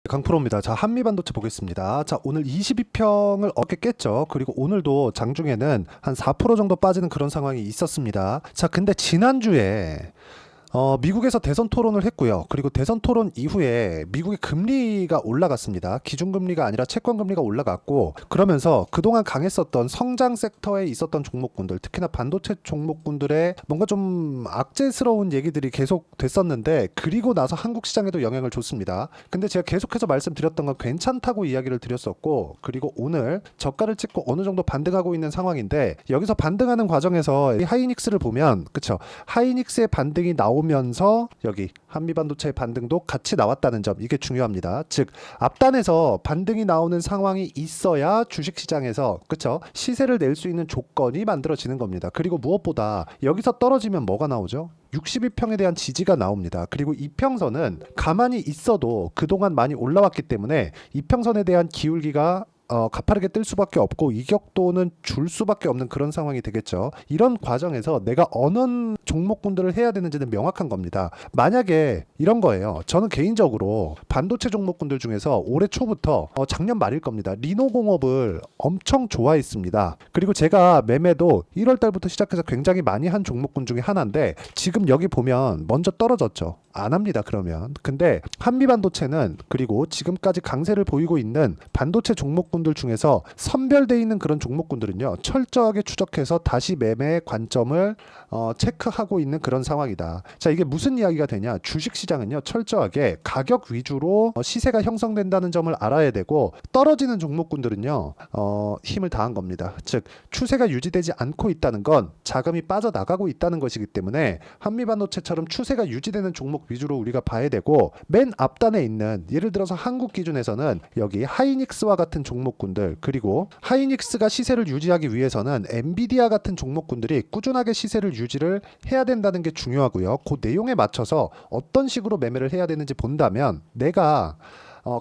강프로입니다. 자, 한미반도체 보겠습니다. 자, 오늘 22평을 어깨 깼죠. 그리고 오늘도 장중에는 한 4% 정도 빠지는 그런 상황이 있었습니다. 자, 근데 지난주에 미국에서 대선 토론을 했고요. 그리고 대선 토론 이후에 미국의 금리가 올라갔습니다. 기준금리가 아니라 채권금리가 올라갔고, 그러면서 그동안 강했었던 성장 섹터에 있었던 종목군들, 특히나 반도체 종목군들의 뭔가 좀 악재스러운 얘기들이 계속 됐었는데, 그리고 나서 한국 시장에도 영향을 줬습니다. 근데 제가 계속해서 말씀드렸던 건 괜찮다고 이야기를 드렸었고, 그리고 오늘 저가를 찍고 어느 정도 반등하고 있는 상황인데, 여기서 반등하는 과정에서 이 하이닉스를 보면, 그쵸? 하이닉스의 반등이 나오면서 여기 한미반도체의 반등도 같이 나왔다는 점, 이게 중요합니다. 즉 앞단에서 반등이 나오는 상황이 있어야 주식시장에서 그쵸 시세를 낼 수 있는 조건이 만들어지는 겁니다. 그리고 무엇보다 여기서 떨어지면 뭐가 나오죠? 62평에 대한 지지가 나옵니다. 그리고 이평선은 가만히 있어도 그동안 많이 올라왔기 때문에 이평선에 대한 기울기가 가파르게 뜰 수밖에 없고 이격도는 줄 수밖에 없는 그런 상황이 되겠죠. 이런 과정에서 내가 어느 종목군들을 해야 되는지는 명확한 겁니다. 만약에 이런 거예요. 저는 개인적으로 반도체 종목군들 중에서 올해 초부터 작년 말일 겁니다. 리노공업을 엄청 좋아했습니다. 그리고 제가 매매도 1월 달부터 시작해서 굉장히 많이 한 종목군 중에 하나인데 지금 여기 보면 먼저 떨어졌죠. 안 합니다. 그러면. 근데 한미반도체는 그리고 지금까지 강세를 보이고 있는 반도체 종목군들 중에서 선별되어 있는 그런 종목군들은요. 철저하게 추적해서 다시 매매 관점을 체크하고 있는 그런 상황이다. 자, 이게 무슨 이야기가 되냐? 주식시장은요. 철저하게 가격 위주로 시세가 형성된다는 점을 알아야 되고 떨어지는 종목군들은요. 힘을 다한 겁니다. 즉 추세가 유지되지 않고 있다는 건 자금이 빠져나가고 있다는 것이기 때문에 한미반도체처럼 추세가 유지되는 종목 위주로 우리가 봐야 되고 맨 앞단에 있는 예를 들어서 한국 기준에서는 여기 하이닉스와 같은 종목군들 그리고 하이닉스가 시세를 유지하기 위해서는 엔비디아 같은 종목군들이 꾸준하게 시세를 유지를 해야 된다는 게 중요하고요. 그 내용에 맞춰서 어떤 식으로 매매를 해야 되는지 본다면 내가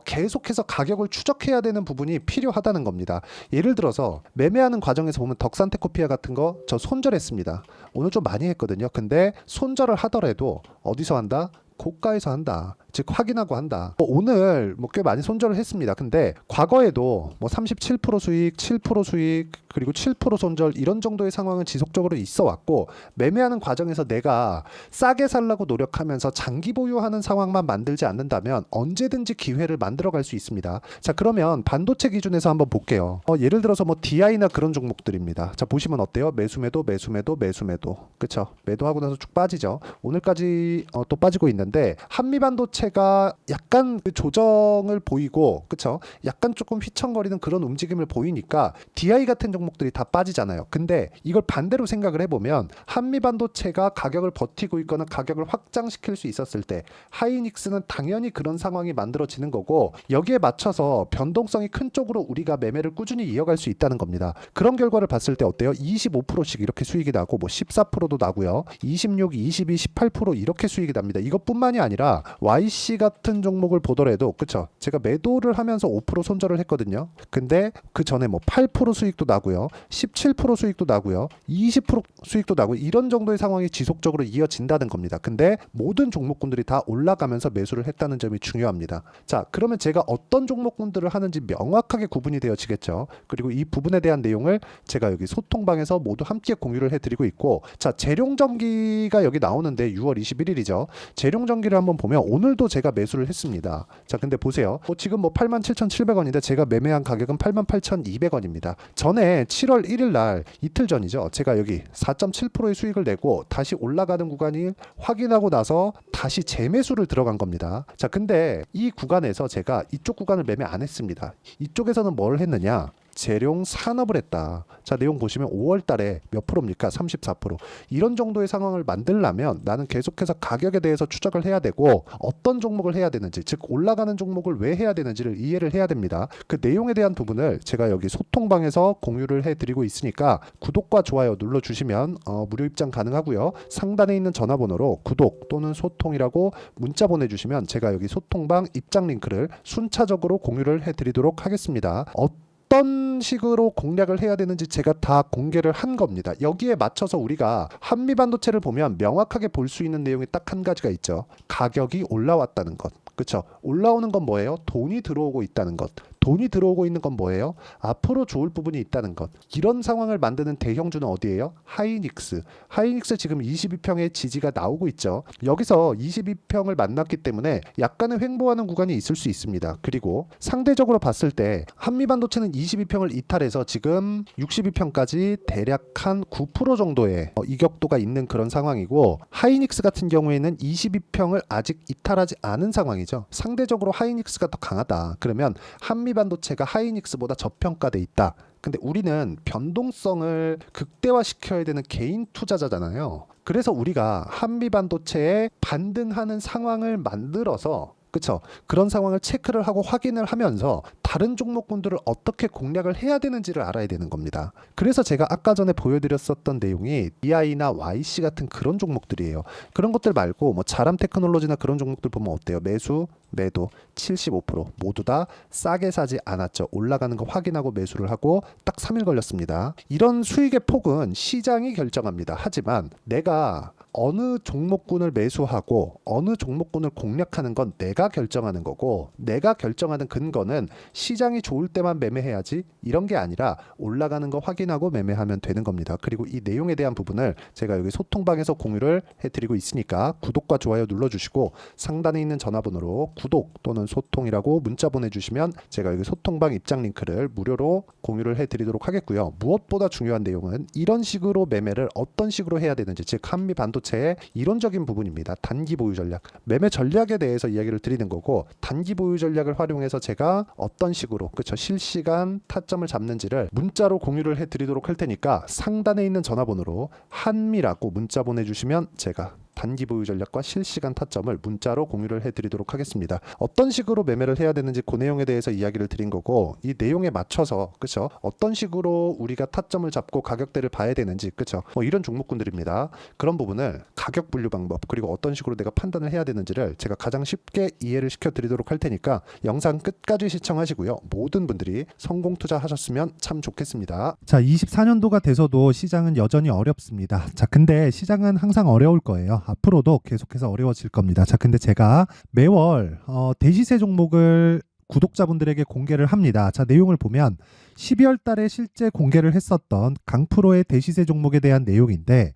계속해서 가격을 추적해야 되는 부분이 필요하다는 겁니다. 예를 들어서 매매하는 과정에서 보면 덕산테코피아 같은 거 저 손절했습니다. 오늘 좀 많이 했거든요. 근데 손절을 하더라도 어디서 한다? 고가에서 한다. 즉 확인하고 한다. 오늘 꽤 많이 손절을 했습니다. 근데 과거에도 37% 수익, 7% 수익, 그리고 7% 손절 이런 정도의 상황은 지속적으로 있어 왔고 매매하는 과정에서 내가 싸게 살라고 노력하면서 장기 보유하는 상황만 만들지 않는다면 언제든지 기회를 만들어 갈 수 있습니다. 자, 그러면 반도체 기준에서 한번 볼게요. 예를 들어서 DI나 그런 종목들입니다. 자, 보시면 어때요? 매수매도, 매수매도, 매수매도. 그쵸? 매도하고 나서 쭉 빠지죠. 오늘까지 또 빠지고 있는데 한미반도체가 약간 그 조정을 보이고 그쵸? 약간 조금 휘청거리는 그런 움직임을 보이니까 DI 같은 종목들이 다 빠지잖아요. 근데 이걸 반대로 생각을 해보면 한미반도체가 가격을 버티고 있거나 가격을 확장시킬 수 있었을 때 하이닉스는 당연히 그런 상황이 만들어지는 거고 여기에 맞춰서 변동성이 큰 쪽으로 우리가 매매를 꾸준히 이어갈 수 있다는 겁니다. 그런 결과를 봤을 때 어때요? 25%씩 이렇게 수익이 나고 14%도 나고요. 26, 22, 18% 이렇게 수익이 납니다. 이것뿐만이 아니라 YC 같은 종목을 보더라도 그쵸? 제가 매도를 하면서 5% 손절을 했거든요. 근데 그 전에 8% 수익도 나고요. 17% 수익도 나고요. 20% 수익도 나고 이런 정도의 상황이 지속적으로 이어진다는 겁니다. 근데 모든 종목군들이 다 올라가면서 매수를 했다는 점이 중요합니다. 자, 그러면 제가 어떤 종목군들을 하는지 명확하게 구분이 되어지겠죠. 그리고 이 부분에 대한 내용을 제가 여기 소통방에서 모두 함께 공유를 해드리고 있고 자, 재룡전기가 여기 나오는데 6월 21일이죠. 재룡전기를 한번 보면 오늘도 제가 매수를 했습니다. 자, 근데 보세요. 지금 87,700원인데 제가 매매한 가격은 88,200원입니다. 전에 7월 1일 날 이틀 전이죠. 제가 여기 4.7%의 수익을 내고 다시 올라가는 구간이 확인하고 나서 다시 재매수를 들어간 겁니다. 자, 근데 이 구간에서 제가 이쪽 구간을 매매 안 했습니다. 이쪽에서는 뭘 했느냐? 재룡 산업을 했다. 자, 내용 보시면 5월 달에 몇 프로입니까? 34%. 이런 정도의 상황을 만들려면 나는 계속해서 가격에 대해서 추적을 해야 되고 어떤 종목을 해야 되는지, 즉 올라가는 종목을 왜 해야 되는지를 이해를 해야 됩니다. 그 내용에 대한 부분을 제가 여기 소통방에서 공유를 해드리고 있으니까 구독과 좋아요 눌러주시면 무료 입장 가능하고요. 상단에 있는 전화번호로 구독 또는 소통이라고 문자 보내주시면 제가 여기 소통방 입장 링크를 순차적으로 공유를 해드리도록 하겠습니다. 어떤 식으로 공략을 해야 되는지 제가 다 공개를 한 겁니다. 여기에 맞춰서 우리가 한미반도체를 보면 명확하게 볼 수 있는 내용이 딱 한 가지가 있죠. 가격이 올라왔다는 것. 그쵸? 올라오는 건 뭐예요? 돈이 들어오고 있다는 것. 돈이 들어오고 있는 건 뭐예요? 앞으로 좋을 부분이 있다는 것. 이런 상황을 만드는 대형주는 어디예요? 하이닉스. 하이닉스 지금 22평의 지지가 나오고 있죠. 여기서 22평을 만났기 때문에 약간의 횡보하는 구간이 있을 수 있습니다. 그리고 상대적으로 봤을 때 한미반도체는 22평을 이탈해서 지금 62평까지 대략 한 9% 정도의 이격도가 있는 그런 상황이고, 하이닉스 같은 경우에는 22평을 아직 이탈하지 않은 상황이죠. 상대적으로 하이닉스가 더 강하다. 그러면 한미반도체가 하이닉스보다 저평가돼 있다. 근데 우리는 변동성을 극대화시켜야 되는 개인 투자자잖아요. 그래서 우리가 한미반도체에 반등하는 상황을 만들어서, 그쵸? 그런 상황을 체크를 하고 확인을 하면서 다른 종목군들을 어떻게 공략을 해야 되는지를 알아야 되는 겁니다. 그래서 제가 아까 전에 보여드렸었던 내용이 DI나 YC 같은 그런 종목들이에요. 그런 것들 말고 뭐 자람 테크놀로지나 그런 종목들 보면 어때요? 매수, 매도 75% 모두 다 싸게 사지 않았죠. 올라가는 거 확인하고 매수를 하고 딱 3일 걸렸습니다. 이런 수익의 폭은 시장이 결정합니다. 하지만 내가 어느 종목군을 매수하고 어느 종목군을 공략하는 건 내가 결정하는 거고, 내가 결정하는 근거는 시장이 좋을 때만 매매해야지 이런 게 아니라 올라가는 거 확인하고 매매하면 되는 겁니다. 그리고 이 내용에 대한 부분을 제가 여기 소통방에서 공유를 해드리고 있으니까 구독과 좋아요 눌러주시고, 상단에 있는 전화번호로 구독 또는 소통이라고 문자 보내주시면 제가 여기 소통방 입장 링크를 무료로 공유를 해드리도록 하겠고요. 무엇보다 중요한 내용은 이런 식으로 매매를 어떤 식으로 해야 되는지, 즉 한미 반도체의 이론적인 부분입니다. 단기 보유 전략, 매매 전략에 대해서 이야기를 드리는 거고, 단기 보유 전략을 활용해서 제가 어떤 식으로, 그쵸, 실시간 타점을 잡는지를 문자로 공유를 해드리도록 할 테니까 상단에 있는 전화번호로 한미라고 문자 보내주시면 제가 단기 보유 전략과 실시간 타점을 문자로 공유를 해드리도록 하겠습니다. 어떤 식으로 매매를 해야 되는지 그 내용에 대해서 이야기를 드린 거고, 이 내용에 맞춰서, 그쵸, 어떤 식으로 우리가 타점을 잡고 가격대를 봐야 되는지, 그쵸, 뭐 이런 종목군들입니다. 그런 부분을 가격 분류 방법, 그리고 어떤 식으로 내가 판단을 해야 되는지를 제가 가장 쉽게 이해를 시켜드리도록 할 테니까 영상 끝까지 시청하시고요. 모든 분들이 성공 투자하셨으면 참 좋겠습니다. 자, 24년도가 돼서도 시장은 여전히 어렵습니다. 자, 근데 시장은 항상 어려울 거예요. 앞으로도 계속해서 어려워질 겁니다. 자, 근데 제가 매월 대시세 종목을 구독자분들에게 공개를 합니다. 자, 내용을 보면 12월 달에 실제 공개를 했었던 강프로의 대시세 종목에 대한 내용인데,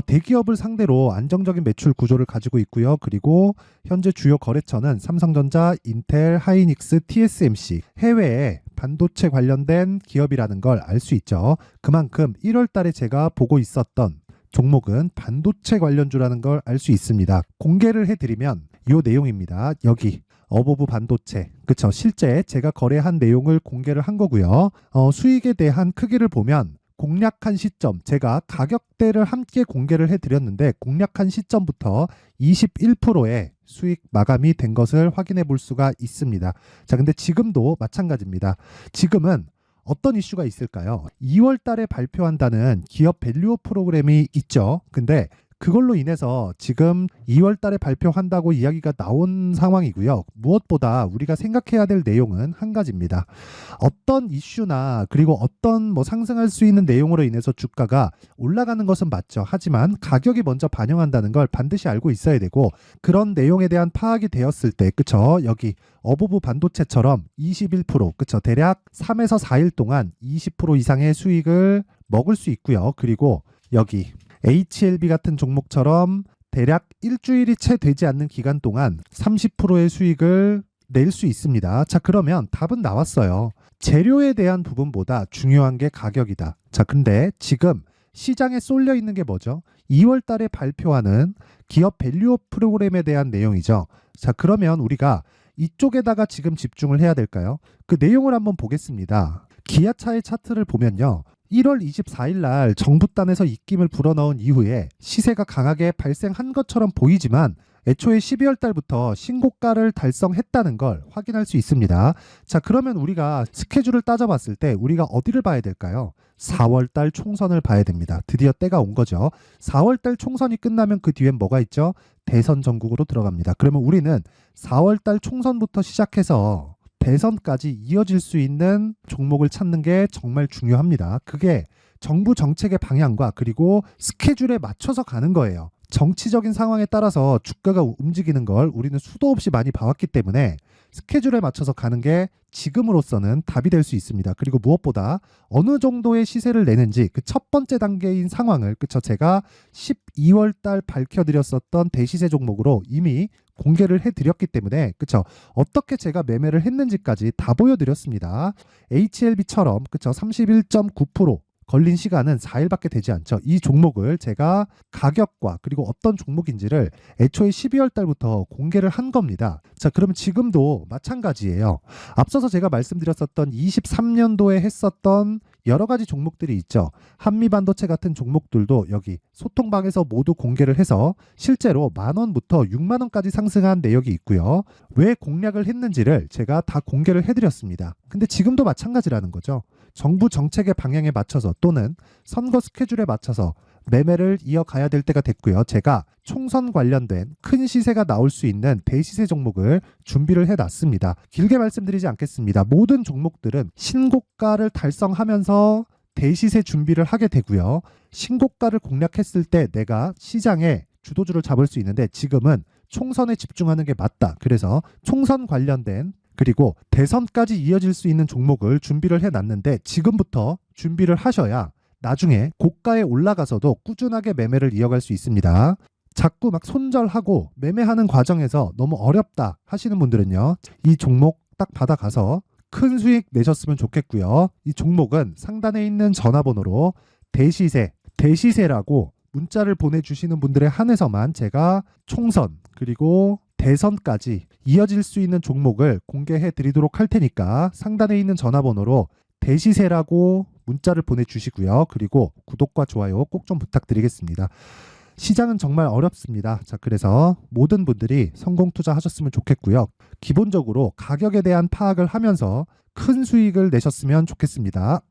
대기업을 상대로 안정적인 매출 구조를 가지고 있고요. 그리고 현재 주요 거래처는 삼성전자, 인텔, 하이닉스, TSMC, 해외에 반도체 관련된 기업이라는 걸 알 수 있죠. 그만큼 1월 달에 제가 보고 있었던 종목은 반도체 관련주라는 걸 알 수 있습니다. 공개를 해드리면 이 내용입니다. 여기 어보브 반도체, 그쵸, 실제 제가 거래한 내용을 공개를 한 거고요. 수익에 대한 크기를 보면 공략한 시점, 제가 가격대를 함께 공개를 해드렸는데 공략한 시점부터 21%의 수익 마감이 된 것을 확인해 볼 수가 있습니다. 자, 근데 지금도 마찬가지입니다. 지금은 어떤 이슈가 있을까요? 2월 달에 발표한다는 기업 밸류업 프로그램이 있죠. 근데 그걸로 인해서 지금 2월 달에 발표한다고 이야기가 나온 상황이고요. 무엇보다 우리가 생각해야 될 내용은 한 가지입니다. 어떤 이슈나 그리고 어떤 뭐 상승할 수 있는 내용으로 인해서 주가가 올라가는 것은 맞죠. 하지만 가격이 먼저 반영한다는 걸 반드시 알고 있어야 되고, 그런 내용에 대한 파악이 되었을 때, 그쵸, 여기 어보브 반도체처럼 21%, 그쵸, 대략 3에서 4일 동안 20% 이상의 수익을 먹을 수 있고요. 그리고 여기 HLB 같은 종목처럼 대략 일주일이 채 되지 않는 기간 동안 30%의 수익을 낼 수 있습니다. 자, 그러면 답은 나왔어요. 재료에 대한 부분보다 중요한 게 가격이다. 자, 근데 지금 시장에 쏠려 있는 게 뭐죠? 2월 달에 발표하는 기업 밸류업 프로그램에 대한 내용이죠. 자, 그러면 우리가 이쪽에다가 지금 집중을 해야 될까요? 그 내용을 한번 보겠습니다. 기아차의 차트를 보면요. 1월 24일 날 정부단에서 입김을 불어넣은 이후에 시세가 강하게 발생한 것처럼 보이지만 애초에 12월 달부터 신고가를 달성했다는 걸 확인할 수 있습니다. 자, 그러면 우리가 스케줄을 따져봤을 때 우리가 어디를 봐야 될까요? 4월 달 총선을 봐야 됩니다. 드디어 때가 온 거죠. 4월 달 총선이 끝나면 그 뒤엔 뭐가 있죠? 대선 전국으로 들어갑니다. 그러면 우리는 4월 달 총선부터 시작해서 대선까지 이어질 수 있는 종목을 찾는 게 정말 중요합니다. 그게 정부 정책의 방향과 그리고 스케줄에 맞춰서 가는 거예요. 정치적인 상황에 따라서 주가가 움직이는 걸 우리는 수도 없이 많이 봐왔기 때문에 스케줄에 맞춰서 가는 게 지금으로서는 답이 될 수 있습니다. 그리고 무엇보다 어느 정도의 시세를 내는지 그 첫 번째 단계인 상황을 그쵸 제가 12월 달 밝혀드렸었던 대시세 종목으로 이미 공개를 해드렸기 때문에 그쵸 어떻게 제가 매매를 했는지까지 다 보여드렸습니다. HLB처럼 그쵸 31.9% 걸린 시간은 4일밖에 되지 않죠. 이 종목을 제가 가격과 그리고 어떤 종목인지를 애초에 12월 달부터 공개를 한 겁니다. 자, 그러면 지금도 마찬가지예요. 앞서서 제가 말씀드렸었던 23년도에 했었던 여러 가지 종목들이 있죠. 한미반도체 같은 종목들도 여기 소통방에서 모두 공개를 해서 실제로 10,000원부터 60,000원까지 상승한 내역이 있고요. 왜 공략을 했는지를 제가 다 공개를 해드렸습니다. 근데 지금도 마찬가지라는 거죠. 정부 정책의 방향에 맞춰서 또는 선거 스케줄에 맞춰서 매매를 이어가야 될 때가 됐고요. 제가 총선 관련된 큰 시세가 나올 수 있는 대시세 종목을 준비를 해놨습니다. 길게 말씀드리지 않겠습니다. 모든 종목들은 신고가를 달성하면서 대시세 준비를 하게 되고요. 신고가를 공략했을 때 내가 시장에 주도주를 잡을 수 있는데 지금은 총선에 집중하는 게 맞다. 그래서 총선 관련된 그리고 대선까지 이어질 수 있는 종목을 준비를 해놨는데 지금부터 준비를 하셔야 나중에 고가에 올라가서도 꾸준하게 매매를 이어갈 수 있습니다. 자꾸 막 손절하고 매매하는 과정에서 너무 어렵다 하시는 분들은요. 이 종목 딱 받아가서 큰 수익 내셨으면 좋겠고요. 이 종목은 상단에 있는 전화번호로 대시세라고 문자를 보내주시는 분들에 한해서만 제가 총선 그리고 대선까지 이어질 수 있는 종목을 공개해 드리도록 할 테니까 상단에 있는 전화번호로 대시세라고 문자를 보내주시고요. 그리고 구독과 좋아요 꼭 좀 부탁드리겠습니다. 시장은 정말 어렵습니다. 자, 그래서 모든 분들이 성공 투자하셨으면 좋겠고요. 기본적으로 가격에 대한 파악을 하면서 큰 수익을 내셨으면 좋겠습니다.